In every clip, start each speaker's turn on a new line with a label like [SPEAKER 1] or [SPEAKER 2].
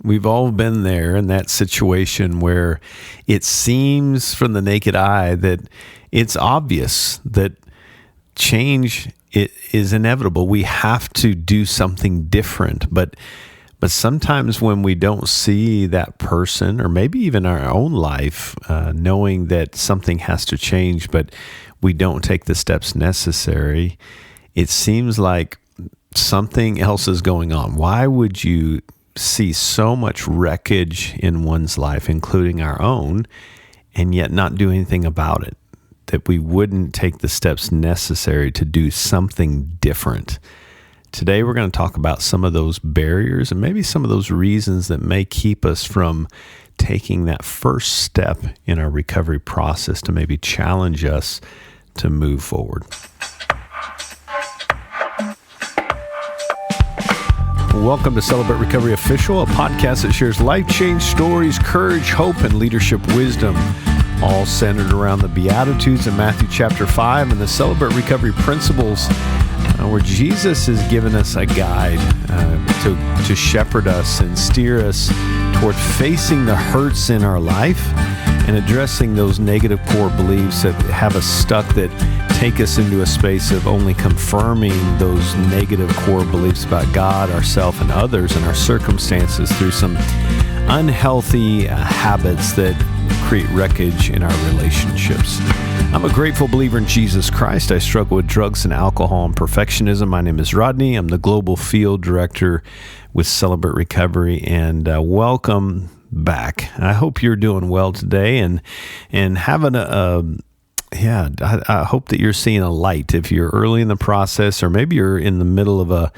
[SPEAKER 1] We've all been there in that situation where it seems from the naked eye that it's obvious that change is inevitable. We have to do something different, but sometimes when we don't see that person, or maybe even our own life, knowing that something has to change, but we don't take the steps necessary, it seems like something else is going on. Why would you see so much wreckage in one's life, including our own, and yet not do anything about it? That we wouldn't take the steps necessary to do something different. Today, we're going to talk about some of those barriers and maybe some of those reasons that may keep us from taking that first step in our recovery process to maybe challenge us to move forward. Welcome to Celebrate Recovery Official, a podcast that shares life-change stories, courage, hope, and leadership wisdom, all centered around the Beatitudes in Matthew chapter 5 and the Celebrate Recovery principles, where Jesus has given us a guide to shepherd us and steer us toward facing the hurts in our life and addressing those negative core beliefs that have us stuck, that take us into a space of only confirming those negative core beliefs about God, ourselves, and others and our circumstances through some unhealthy habits that create wreckage in our relationships. I'm a grateful believer in Jesus Christ. I struggle with drugs and alcohol and perfectionism. My name is Rodney. I'm the Global Field Director with Celebrate Recovery, and welcome back. I hope you're doing well today and having I hope that you're seeing a light. If you're early in the process, or maybe you're in the middle of a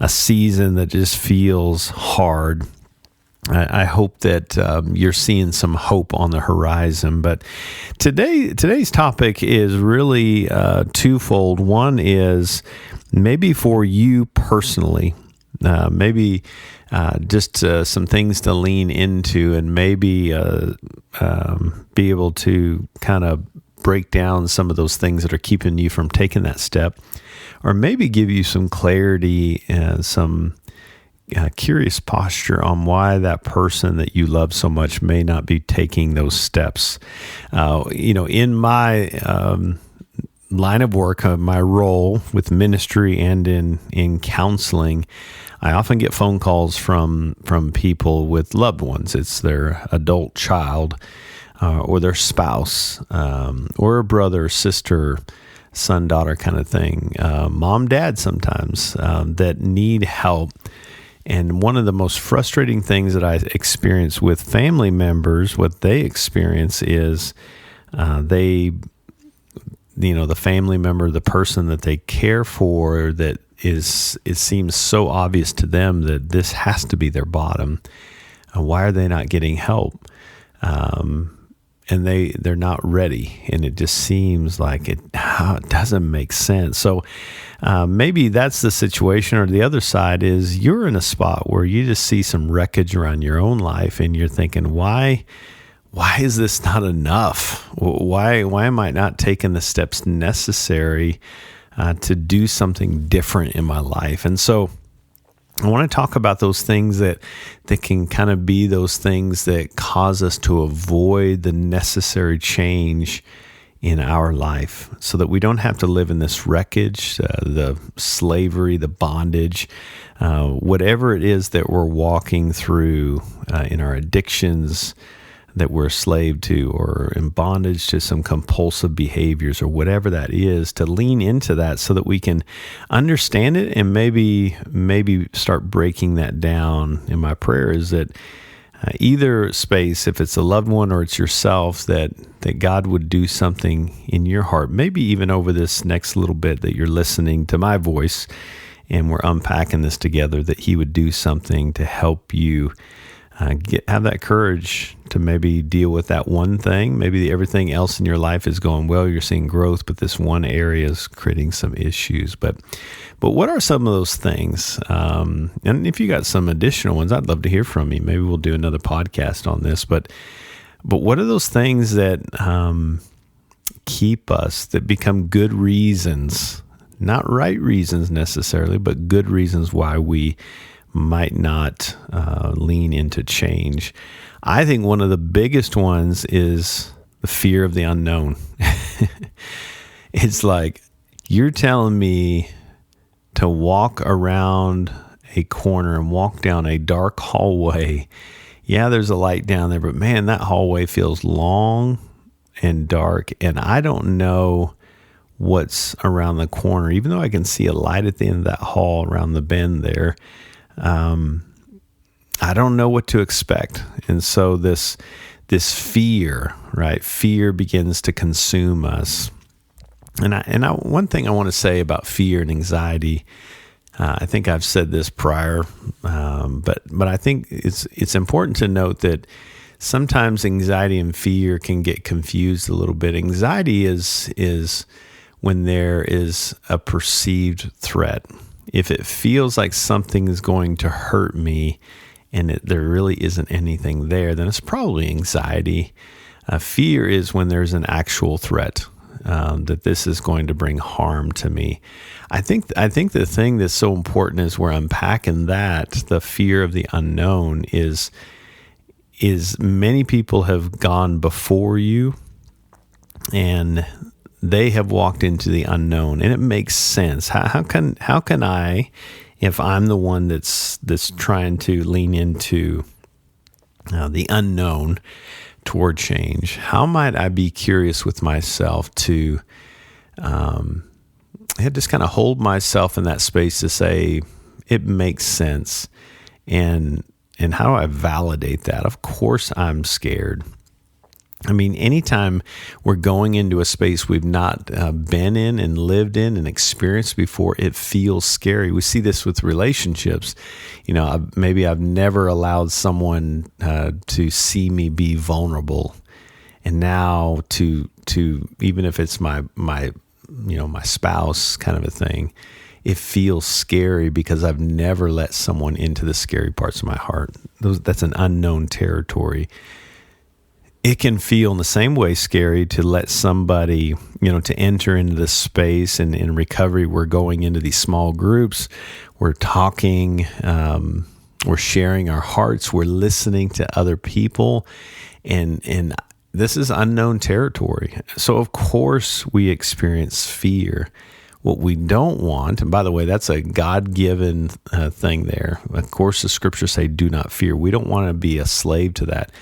[SPEAKER 1] season that just feels hard, I hope that you're seeing some hope on the horizon. But today's topic is really twofold. One is maybe for you personally, maybe just some things to lean into, and maybe be able to kind of break down some of those things that are keeping you from taking that step, or maybe give you some clarity and some curious posture on why that person that you love so much may not be taking those steps. In my line of work, my role with ministry and in counseling, I often get phone calls from people with loved ones. It's their adult child, or their spouse, or a brother, sister, son, daughter kind of thing, mom, dad sometimes, that need help. And one of the most frustrating things that I experience with family members, what they experience is the family member, the person that they care for, that it seems so obvious to them that this has to be their bottom. Why are they not getting help? And they're not ready, and it just seems like it doesn't make sense. So maybe that's the situation, or the other side is you're in a spot where you just see some wreckage around your own life, and you're thinking, why is this not enough? Why am I not taking the steps necessary to do something different in my life? And so I want to talk about those things that can kind of be those things that cause us to avoid the necessary change in our life, so that we don't have to live in this wreckage, the slavery, the bondage, whatever it is that we're walking through in our addictions that we're a slave to, or in bondage to some compulsive behaviors, or whatever that is, to lean into that so that we can understand it and maybe start breaking that down. And my prayer is that either space, if it's a loved one or it's yourself, that God would do something in your heart, maybe even over this next little bit that you're listening to my voice and we're unpacking this together, that He would do something to help you have that courage to maybe deal with that one thing. Maybe everything else in your life is going well, you're seeing growth, but this one area is creating some issues. But what are some of those things? And if you got some additional ones, I'd love to hear from you. Maybe we'll do another podcast on this. But what are those things that keep us, that become good reasons, not right reasons necessarily, but good reasons why we might not lean into change. I think one of the biggest ones is the fear of the unknown. It's like, you're telling me to walk around a corner and walk down a dark hallway. Yeah, there's a light down there, but man, that hallway feels long and dark, and I don't know what's around the corner. Even though I can see a light at the end of that hall around the bend there, I don't know what to expect. And so this fear, right? Fear begins to consume us. And one thing I want to say about fear and anxiety, I think I've said this prior, but I think it's important to note that sometimes anxiety and fear can get confused a little bit. Anxiety is when there is a perceived threat. If it feels like something is going to hurt me and there really isn't anything there, then it's probably anxiety. Fear is when there's an actual threat that this is going to bring harm to me. I think the thing that's so important as we're unpacking that, the fear of the unknown, is many people have gone before you and they have walked into the unknown, and it makes sense. How can I, if I'm the one that's trying to lean into the unknown toward change, how might I be curious with myself to just kind of hold myself in that space to say it makes sense, and how do I validate that? Of course, I'm scared. I mean, anytime we're going into a space we've not been in and lived in and experienced before, it feels scary. We see this with relationships. Maybe I've never allowed someone to see me be vulnerable, and now to even if it's my spouse kind of a thing, it feels scary because I've never let someone into the scary parts of my heart. That's an unknown territory. It can feel in the same way scary to let somebody, to enter into this space. And in recovery, we're going into these small groups. We're talking, we're sharing our hearts. We're listening to other people. And this is unknown territory. So, of course, we experience fear. What we don't want, and by the way, that's a God-given thing there. Of course, the scriptures say, do not fear. We don't want to be a slave to that.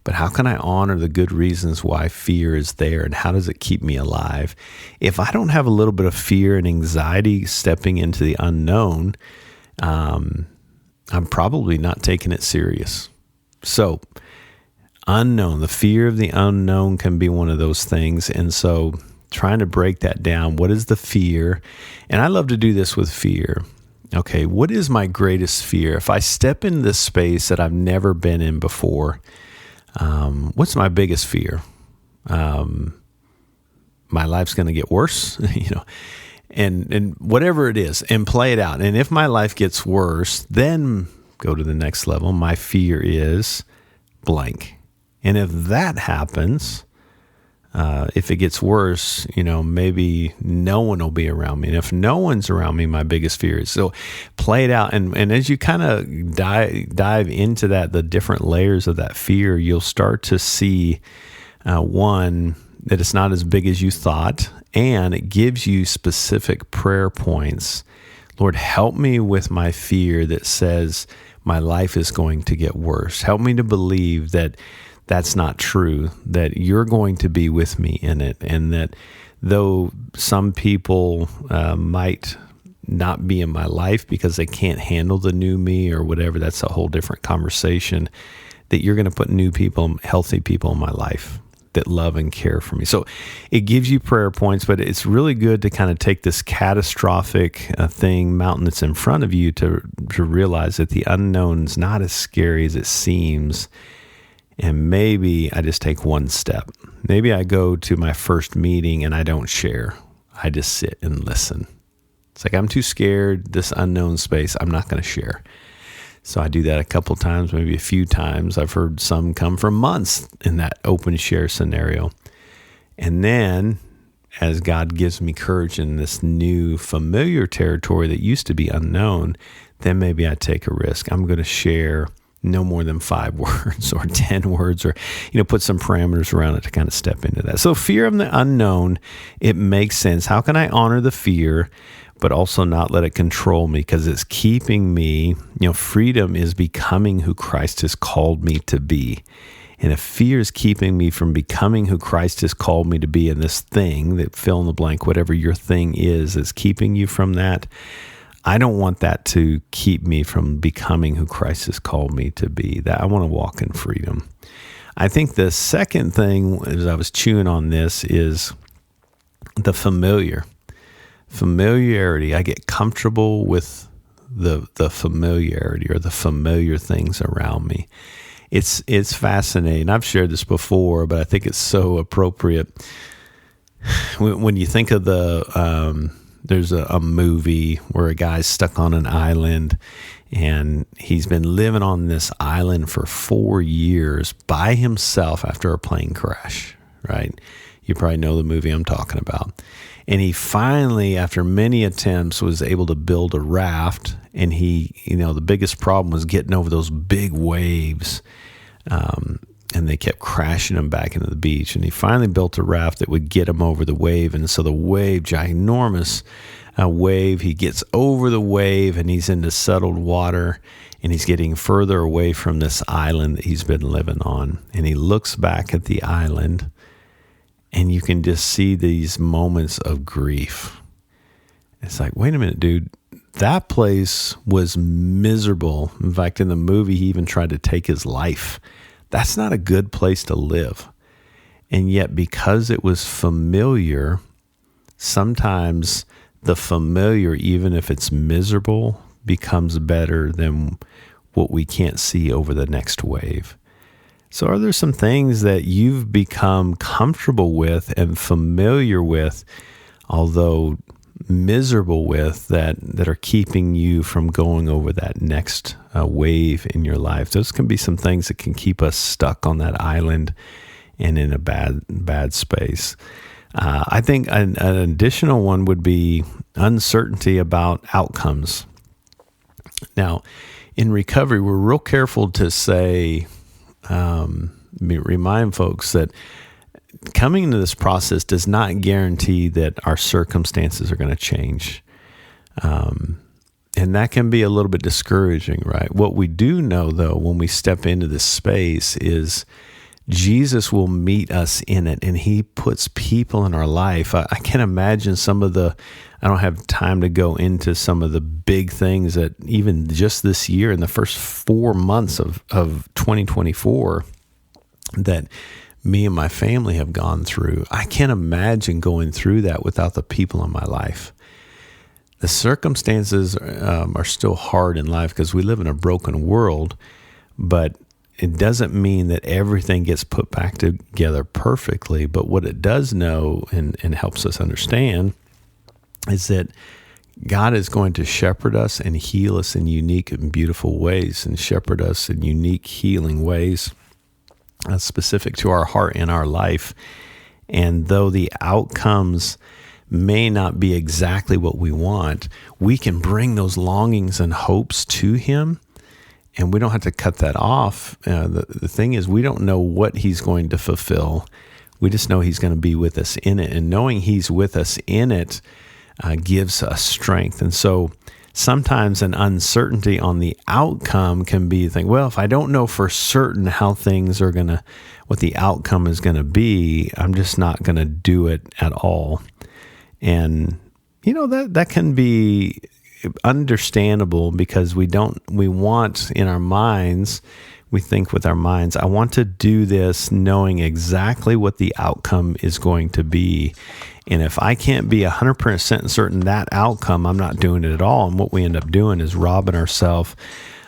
[SPEAKER 1] But how can I honor the good reasons why fear is there, and how does it keep me alive? If I don't have a little bit of fear and anxiety stepping into the unknown, I'm probably not taking it serious. So, unknown, the fear of the unknown can be one of those things. And so trying to break that down, what is the fear? And I love to do this with fear. Okay, what is my greatest fear? If I step in this space that I've never been in before, what's my biggest fear? My life's going to get worse, and whatever it is, and play it out. And if my life gets worse, then go to the next level. My fear is blank. And if that happens, if it gets worse, maybe no one will be around me. And if no one's around me, my biggest fear is. So play it out. And as you kind of dive into that, the different layers of that fear, you'll start to see, one, that it's not as big as you thought. And it gives you specific prayer points. Lord, help me with my fear that says my life is going to get worse. Help me to believe that that's not true, that you're going to be with me in it, and that though some people might not be in my life because they can't handle the new me or whatever, that's a whole different conversation, that you're going to put new people, healthy people in my life that love and care for me. So it gives you prayer points, but it's really good to kind of take this catastrophic mountain that's in front of you to realize that the unknown's not as scary as it seems. And maybe I just take one step. Maybe I go to my first meeting and I don't share. I just sit and listen. It's like, I'm too scared, this unknown space, I'm not going to share. So I do that a couple times, maybe a few times. I've heard some come for months in that open share scenario. And then as God gives me courage in this new familiar territory that used to be unknown, then maybe I take a risk. I'm going to share no more than 5 words or 10 words, or, put some parameters around it to kind of step into that. So fear of the unknown, it makes sense. How can I honor the fear, but also not let it control me? Because it's keeping me, freedom is becoming who Christ has called me to be. And if fear is keeping me from becoming who Christ has called me to be in this thing, that fill in the blank, whatever your thing is keeping you from that, I don't want that to keep me from becoming who Christ has called me to be. That I want to walk in freedom. I think the second thing, as I was chewing on this, is the familiarity. I get comfortable with the familiarity, or the familiar things around me. It's fascinating. I've shared this before, but I think it's so appropriate. When you think of there's a movie where a guy's stuck on an island, and he's been living on this island for 4 years by himself after a plane crash, right? You probably know the movie I'm talking about. And he finally, after many attempts, was able to build a raft. And he, the biggest problem was getting over those big waves. And they kept crashing him back into the beach. And he finally built a raft that would get him over the wave. And so the wave, ginormous wave, he gets over the wave, and he's into settled water, and he's getting further away from this island that he's been living on. And he looks back at the island, and you can just see these moments of grief. It's like, wait a minute, dude. That place was miserable. In fact, in the movie, he even tried to take his life. That's not a good place to live. And yet, because it was familiar, sometimes the familiar, even if it's miserable, becomes better than what we can't see over the next wave. So are there some things that you've become comfortable with and familiar with, although miserable with, that are keeping you from going over that next wave in your life? Those can be some things that can keep us stuck on that island and in a bad space. I think an additional one would be uncertainty about outcomes. Now, in recovery, we're real careful to say, remind folks that coming into this process does not guarantee that our circumstances are going to change. And that can be a little bit discouraging, right? What we do know, though, when we step into this space is Jesus will meet us in it, and he puts people in our life. I can imagine I don't have time to go into some of the big things that even just this year, in the first 4 months of 2024, that me and my family have gone through. I can't imagine going through that without the people in my life. The circumstances are still hard in life because we live in a broken world, but it doesn't mean that everything gets put back together perfectly. But what it does know and helps us understand is that God is going to shepherd us and heal us in unique and beautiful ways, and shepherd us in unique healing ways specific to our heart and our life. And though the outcomes may not be exactly what we want, we can bring those longings and hopes to him, and we don't have to cut that off. The thing is, we don't know what he's going to fulfill. We just know he's going to be with us in it. And knowing he's with us in it gives us strength. And so sometimes an uncertainty on the outcome can be well, if I don't know for certain how things are what the outcome is going to be, I'm just not going to do it at all. And, that can be understandable, because we want in our minds, we think with our minds, I want to do this knowing exactly what the outcome is going to be. And if I can't be 100% certain that outcome, I'm not doing it at all. And what we end up doing is robbing ourselves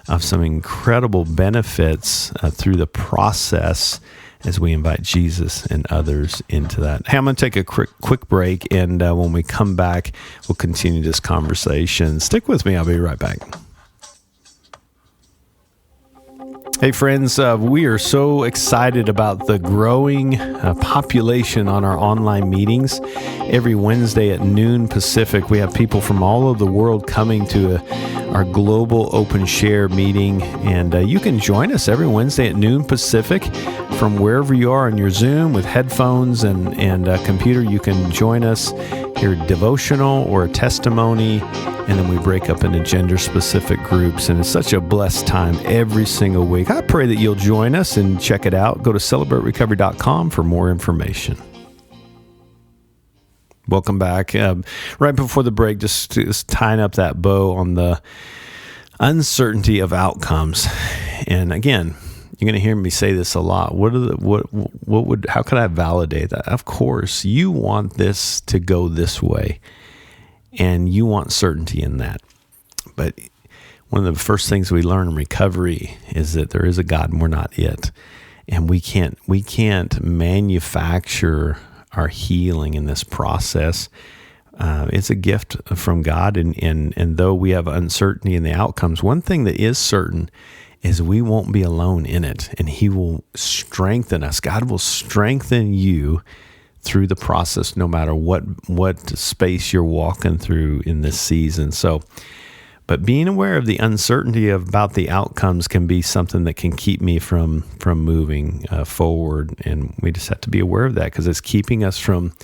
[SPEAKER 1] of some incredible benefits through the process as we invite Jesus and others into that. Hey, I'm going to take a quick break, and when we come back, we'll continue this conversation. Stick with me. I'll be right back. Hey friends, we are so excited about the growing population on our online meetings. Every Wednesday at noon Pacific, we have people from all over the world coming to our global open share meeting. And you can join us every Wednesday at noon Pacific from wherever you are on your Zoom with headphones and a computer. You can join us, hear a devotional or a testimony, and then we break up into gender-specific groups, and it's such a blessed time every single week. I pray that you'll join us and check it out. Go to celebraterecovery.com for more information. Welcome back. Right before the break, just tying up that bow on the uncertainty of outcomes. And again, you're going to hear me say this a lot. How could I validate that? Of course, you want this to go this way. And you want certainty in that. But one of the first things we learn in recovery is that there is a God and we're not it. And we can't manufacture our healing in this process. It's a gift from God. And though we have uncertainty in the outcomes, one thing that is certain is we won't be alone in it. And He will strengthen us. God will strengthen you through the process, no matter what space you're walking through in this season. So, but being aware of the uncertainty about the outcomes can be something that can keep me from moving forward. And we just have to be aware of that because it's keeping us from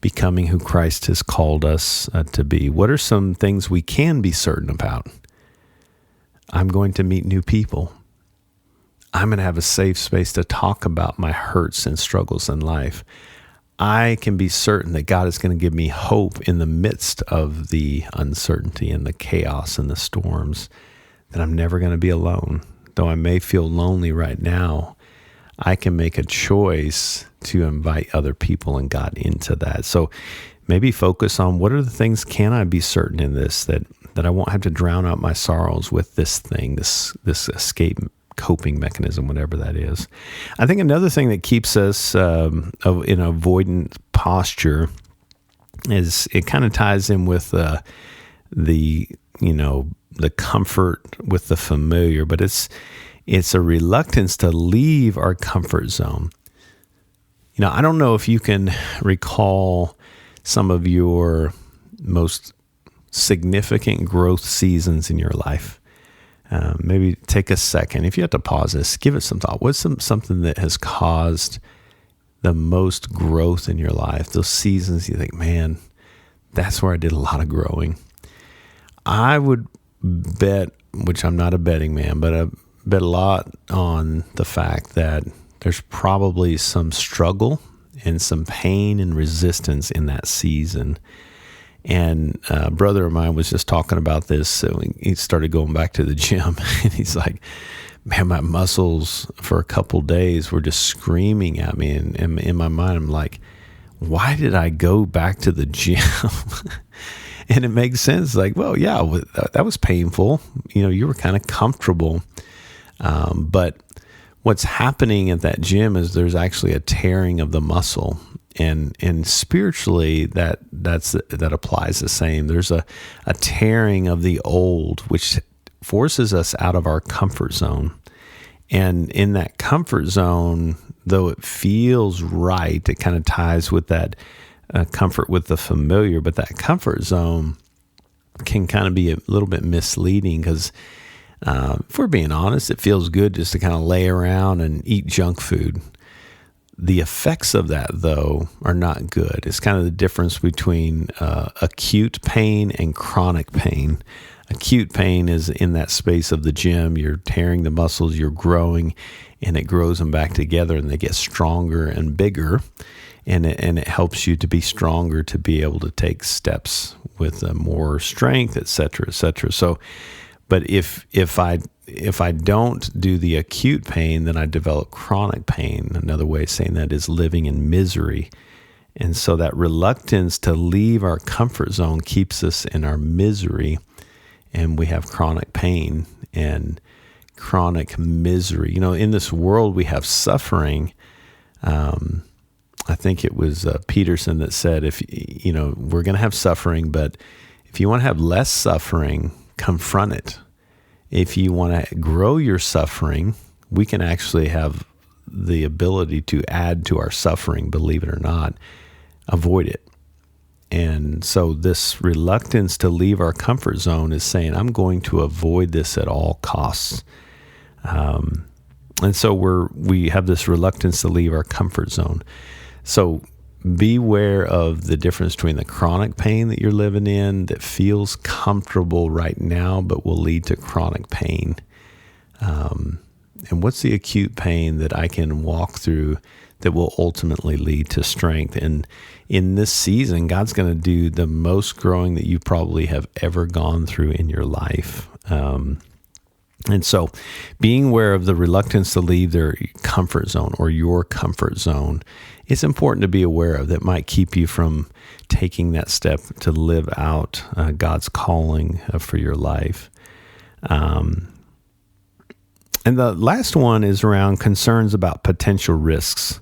[SPEAKER 1] becoming who Christ has called us to be. What are some things we can be certain about? I'm going to meet new people. I'm going to have a safe space to talk about my hurts and struggles in life. I can be certain that God is going to give me hope in the midst of the uncertainty and the chaos and the storms, that I'm never going to be alone. Though I may feel lonely right now, I can make a choice to invite other people and God into that. So maybe focus on what are the things can I be certain in this, that I won't have to drown out my sorrows with this thing, this escape coping mechanism, whatever that is. I think another thing that keeps us in avoidant posture is it kind of ties in with the comfort with the familiar, but it's a reluctance to leave our comfort zone. I don't know if you can recall some of your most significant growth seasons in your life. Maybe take a second. If you have to pause this, give it some thought. What's something that has caused the most growth in your life? Those seasons you think, man, that's where I did a lot of growing. I would bet, which I'm not a betting man, but I bet a lot on the fact that there's probably some struggle and some pain and resistance in that season. And a brother of mine was just talking about this. So he started going back to the gym, and he's like, man, my muscles for a couple days were just screaming at me. And in my mind, I'm like, why did I go back to the gym? And it makes sense. Like, well, yeah, that was painful. You were kind of comfortable. But what's happening at that gym is there's actually a tearing of the muscle. And spiritually, that applies the same. There's a tearing of the old, which forces us out of our comfort zone. And in that comfort zone, though it feels right, it kind of ties with that comfort with the familiar. But that comfort zone can kind of be a little bit misleading because if we're being honest, it feels good just to kind of lay around and eat junk food. The effects of that, though, are not good. It's kind of the difference between acute pain and chronic pain. Acute pain is in that space of the gym. You're tearing the muscles, you're growing, and it grows them back together, and they get stronger and bigger, and it helps you to be stronger, to be able to take steps with more strength, et cetera, et cetera. So, but if I don't do the acute pain, then I develop chronic pain. Another way of saying that is living in misery. And so that reluctance to leave our comfort zone keeps us in our misery, and we have chronic pain and chronic misery. In this world we have suffering. I think it was Peterson that said, if we're going to have suffering, but if you want to have less suffering, confront it. If you want to grow your suffering, we can actually have the ability to add to our suffering, believe it or not, avoid it. And so this reluctance to leave our comfort zone is saying, I'm going to avoid this at all costs. And so we have this reluctance to leave our comfort zone. So beware of the difference between the chronic pain that you're living in that feels comfortable right now, but will lead to chronic pain. And what's the acute pain that I can walk through that will ultimately lead to strength? And in this season, God's going to do the most growing that you probably have ever gone through in your life. And so being aware of the reluctance to leave their comfort zone or your comfort zone, it's important to be aware of that might keep you from taking that step to live out God's calling for your life. And the last one is around concerns about potential risks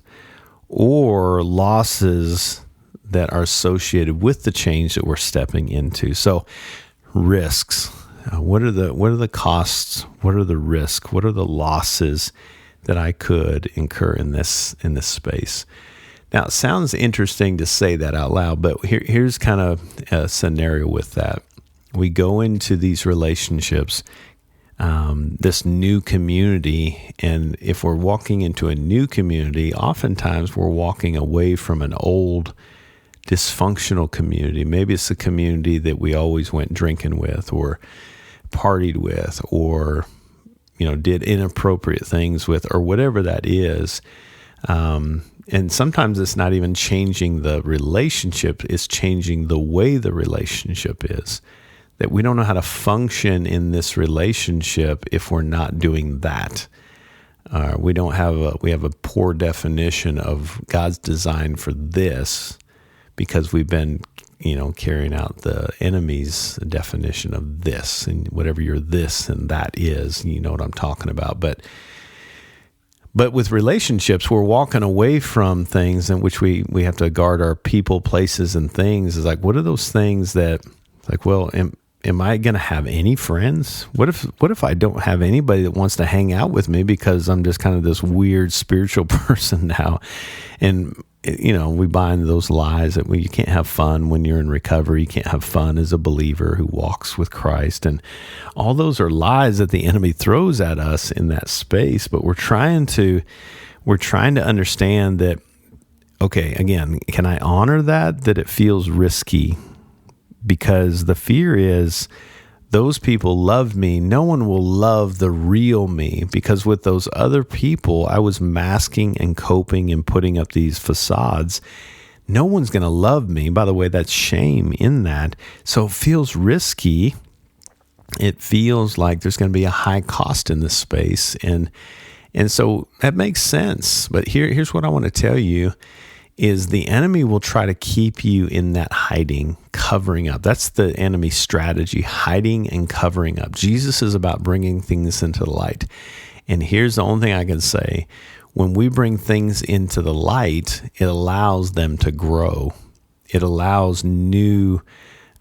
[SPEAKER 1] or losses that are associated with the change that we're stepping into. So risks. What are the costs? What are the risks? What are the losses that I could incur in this space? Now, it sounds interesting to say that out loud, but here's kind of a scenario with that. We go into these relationships, this new community, and if we're walking into a new community, oftentimes we're walking away from an old dysfunctional community. Maybe it's a community that we always went drinking with or partied with or, did inappropriate things with or whatever that is. And sometimes it's not even changing the relationship, it's changing the way the relationship is. That we don't know how to function in this relationship if we're not doing that. We have a poor definition of God's design for this because we've been, carrying out the enemy's definition of this, and whatever your this and that is, you know what I'm talking about. But with relationships, we're walking away from things in which we have to guard our people, places, and things. Is like, what are those things that, like, well, am I going to have any friends? What if I don't have anybody that wants to hang out with me because I'm just kind of this weird spiritual person now? And, we buy into those lies that you can't have fun when you're in recovery. You can't have fun as a believer who walks with Christ. And all those are lies that the enemy throws at us in that space. But we're trying to understand that, okay, again, can I honor that it feels risky? Because the fear is those people love me. No one will love the real me, because with those other people, I was masking and coping and putting up these facades. No one's going to love me. By the way, that's shame in that. So it feels risky. It feels like there's going to be a high cost in this space. And so that makes sense. But here's what I want to tell you is the enemy will try to keep you in that hiding, covering up. That's the enemy's strategy, hiding and covering up. Jesus is about bringing things into the light. And here's the only thing I can say. When we bring things into the light, it allows them to grow. It allows new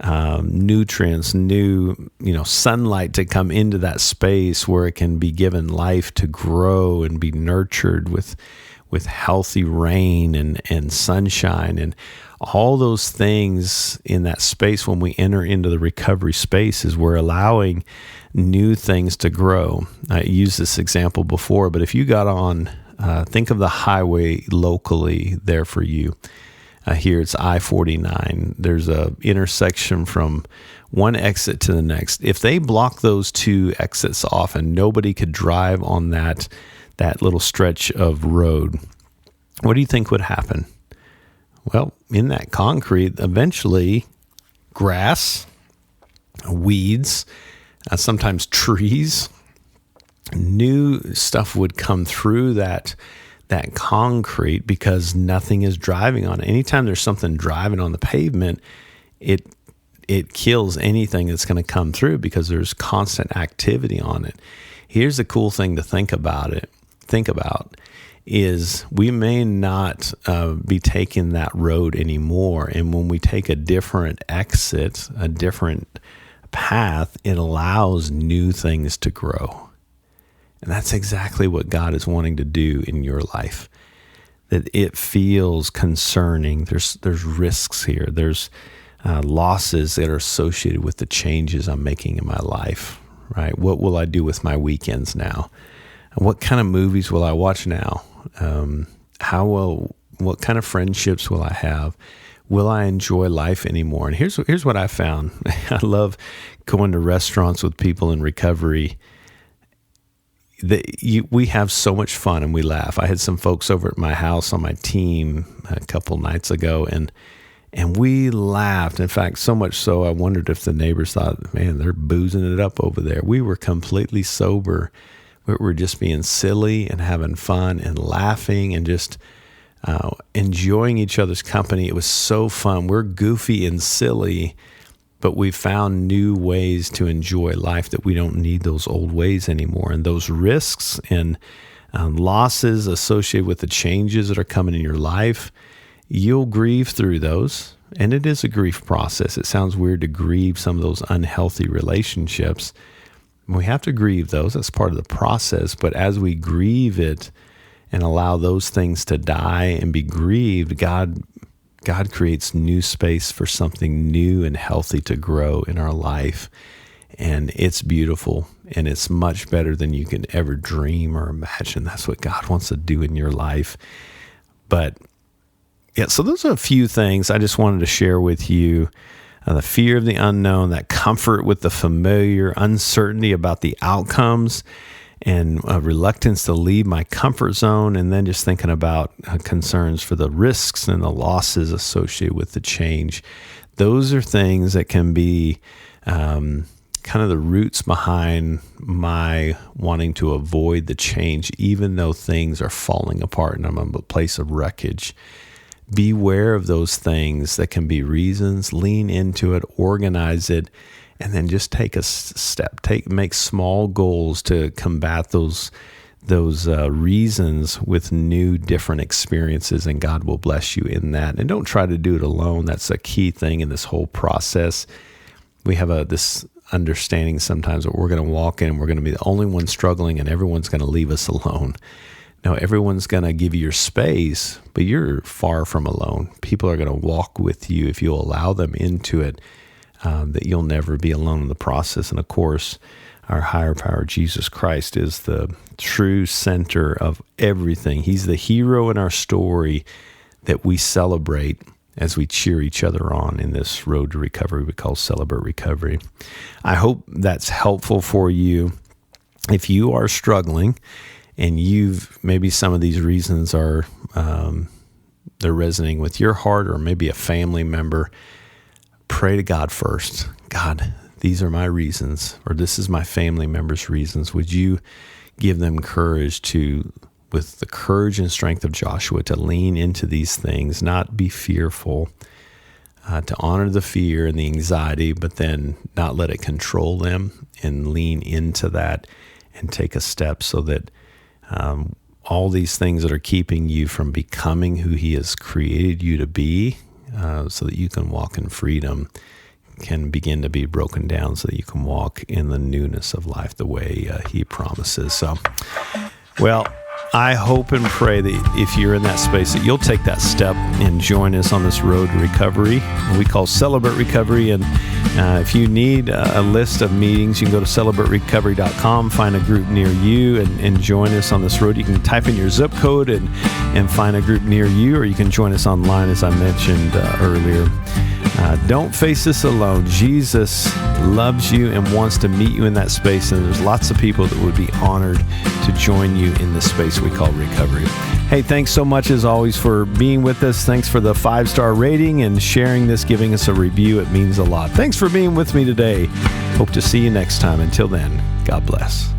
[SPEAKER 1] nutrients, new sunlight to come into that space where it can be given life to grow and be nurtured with healthy rain and sunshine and all those things in that space. When we enter into the recovery space, is we're allowing new things to grow. I used this example before, but if you got on, think of the highway locally there for you. Here it's I-49. There's a intersection from one exit to the next. If they block those two exits off and nobody could drive on that little stretch of road, what do you think would happen? Well, in that concrete, eventually grass, weeds, sometimes trees, new stuff would come through that concrete because nothing is driving on it. Anytime there's something driving on the pavement, it kills anything that's going to come through because there's constant activity on it. Here's the cool thing to think about is we may not be taking that road anymore. And when we take a different exit, a different path, it allows new things to grow. And that's exactly what God is wanting to do in your life. That it feels concerning. There's risks here. There's losses that are associated with the changes I'm making in my life, right? What will I do with my weekends now? And what kind of movies will I watch now? What kind of friendships will I have? Will I enjoy life anymore? And here's what I found. I love going to restaurants with people in recovery. We have so much fun and we laugh. I had some folks over at my house on my team a couple nights ago, and we laughed. In fact, so much so I wondered if the neighbors thought, man, they're boozing it up over there. We were completely sober. We were just being silly and having fun and laughing and just enjoying each other's company. It was so fun. We're goofy and silly, but we found new ways to enjoy life, that we don't need those old ways anymore. And those risks and losses associated with the changes that are coming in your life, you'll grieve through those. And it is a grief process. It sounds weird to grieve some of those unhealthy relationships. We have to grieve those. That's part of the process. But as we grieve it and allow those things to die and be grieved, God creates new space for something new and healthy to grow in our life. And it's beautiful, and it's much better than you can ever dream or imagine. That's what God wants to do in your life. But yeah, so those are a few things I just wanted to share with you. The fear of the unknown, that comfort with the familiar, uncertainty about the outcomes, and a reluctance to leave my comfort zone, and then just thinking about concerns for the risks and the losses associated with the change. Those are things that can be kind of the roots behind my wanting to avoid the change, even though things are falling apart and I'm in a place of wreckage. Beware of those things that can be reasons. Lean into it, organize it, and then just take a step. Make small goals to combat those reasons with new, different experiences, and God will bless you in that. And don't try to do it alone. That's a key thing in this whole process. We have this understanding sometimes that we're going to walk in and we're going to be the only one struggling, and everyone's going to leave us alone. No, everyone's going to give you your space, but you're far from alone. People are going to walk with you if you'll allow them into it. That you'll never be alone in the process. And of course, our higher power, Jesus Christ, is the true center of everything. He's the hero in our story that we celebrate as we cheer each other on in this road to recovery we call Celebrate Recovery. I hope that's helpful for you. If you are struggling and maybe some of these reasons are they're resonating with your heart, or maybe a family member, pray to God first. God, these are my reasons, or this is my family member's reasons. Would you give them courage with the courage and strength of Joshua, to lean into these things, not be fearful, to honor the fear and the anxiety, but then not let it control them, and lean into that and take a step so that all these things that are keeping you from becoming who He has created you to be, so that you can walk in freedom, can begin to be broken down so that you can walk in the newness of life the way He promises. So, well, I hope and pray that if you're in that space, that you'll take that step and join us on this road to recovery we call Celebrate Recovery. And if you need a list of meetings, you can go to celebraterecovery.com, find a group near you, and join us on this road. You can type in your zip code and find a group near you, or you can join us online, as I mentioned earlier. Don't face this alone. Jesus loves you and wants to meet you in that space, and there's lots of people that would be honored to join you in the space we call recovery. Hey, thanks so much as always for being with us. Thanks for the 5-star rating and sharing this, giving us a review. It means a lot. Thanks for being with me today. Hope to see you next time. Until then, God bless.